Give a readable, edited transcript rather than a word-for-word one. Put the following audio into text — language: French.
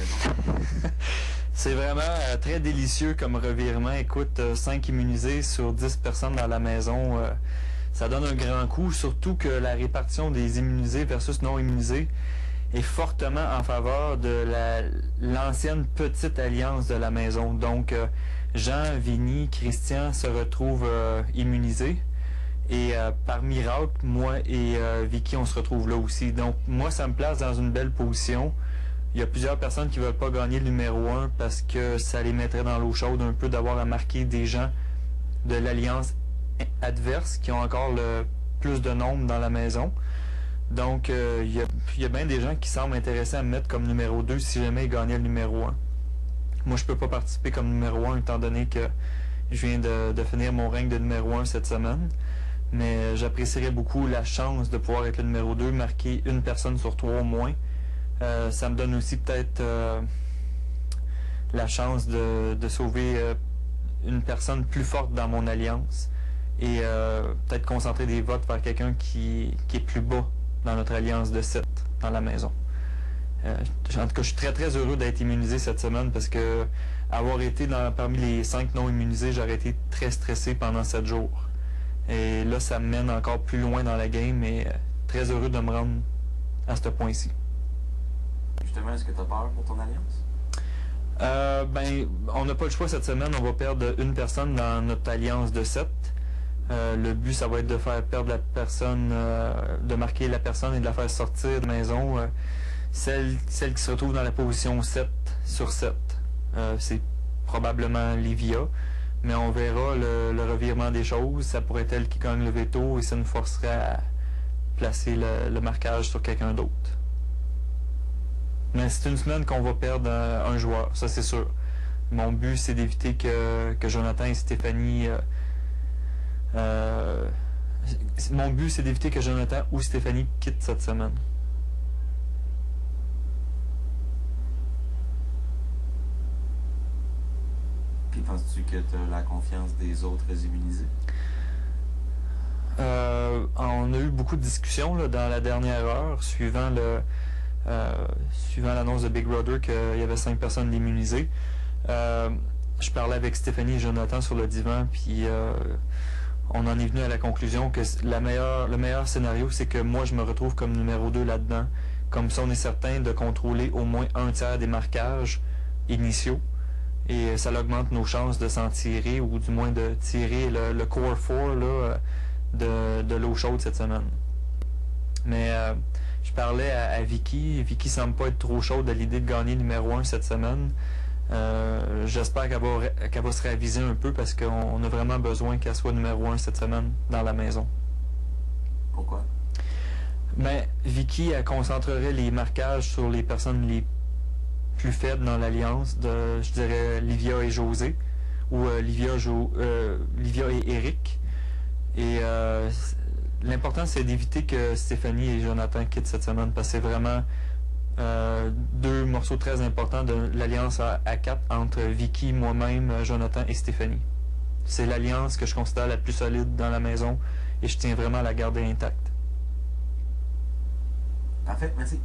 maison? C'est vraiment très délicieux comme revirement. Écoute, 5 immunisés sur 10 personnes dans la maison, ça donne un grand coup, surtout que la répartition des immunisés versus non immunisés est fortement en faveur de l'ancienne petite alliance de la maison. Donc, Jean, Vinny, Christian se retrouvent immunisés. Et par miracle, moi et Vicky, on se retrouve là aussi. Donc, moi, ça me place dans une belle position. Il y a plusieurs personnes qui ne veulent pas gagner le numéro 1 parce que ça les mettrait dans l'eau chaude un peu d'avoir à marquer des gens de l'alliance adverse qui ont encore le plus de nombre dans la maison. Donc, il y a bien des gens qui semblent intéressés à me mettre comme numéro 2 si jamais ils gagnaient le numéro 1. Moi, je peux pas participer comme numéro 1 étant donné que je viens de finir mon règne de numéro 1 cette semaine. Mais j'apprécierais beaucoup la chance de pouvoir être le numéro 2, marquer une personne sur 3 au moins. Ça me donne aussi peut-être la chance de sauver une personne plus forte dans mon alliance et peut-être concentrer des votes vers quelqu'un qui est plus bas dans notre alliance de 7 dans la maison. En tout cas, je suis très très heureux d'être immunisé cette semaine parce que avoir été parmi les 5 non immunisés, j'aurais été très stressé pendant 7 jours. Et là, ça me mène encore plus loin dans la game et très heureux de me rendre à ce point-ci. Justement, est-ce que tu as peur pour ton alliance? Ben, on n'a pas le choix cette semaine. On va perdre une personne dans notre alliance de 7. Le but, ça va être de faire perdre la personne, de marquer la personne et de la faire sortir de la maison. Celle qui se retrouve dans la position 7 sur 7. C'est probablement Livia. Mais on verra le revirement des choses. Ça pourrait être elle qui gagne le veto et ça nous forcerait à placer le marquage sur quelqu'un d'autre. Mais c'est une semaine qu'on va perdre un joueur, ça c'est sûr. Mon but, c'est d'éviter que Jonathan et Stéphanie... mon but, c'est d'éviter que Jonathan ou Stéphanie quittent cette semaine. Puis penses-tu que tu as la confiance des autres immunisés? On a eu beaucoup de discussions là, dans la dernière heure, suivant l'annonce de Big Brother qu'il y avait 5 personnes immunisées. Je parlais avec Stéphanie et Jonathan sur le divan, puis on en est venu à la conclusion que le meilleur scénario, c'est que moi, je me retrouve comme numéro 2 là-dedans. Comme ça, on est certain de contrôler au moins un tiers des marquages initiaux. Et ça augmente nos chances de s'en tirer, ou du moins de tirer le core 4 là, de l'eau chaude cette semaine. Mais je parlais à Vicky. Vicky semble pas être trop chaude à l'idée de gagner numéro 1 cette semaine. J'espère qu'elle va se réaviser un peu parce qu'on a vraiment besoin qu'elle soit numéro 1 cette semaine dans la maison. Pourquoi? Ben, Vicky, elle concentrerait les marquages sur les personnes les plus faibles dans l'alliance, je dirais Livia et José, ou Livia et Eric. Et l'important, c'est d'éviter que Stéphanie et Jonathan quittent cette semaine parce que c'est vraiment 2 morceaux très importants de l'alliance à 4 entre Vicky, moi-même, Jonathan et Stéphanie. C'est l'alliance que je considère la plus solide dans la maison et je tiens vraiment à la garder intacte. Parfait, merci.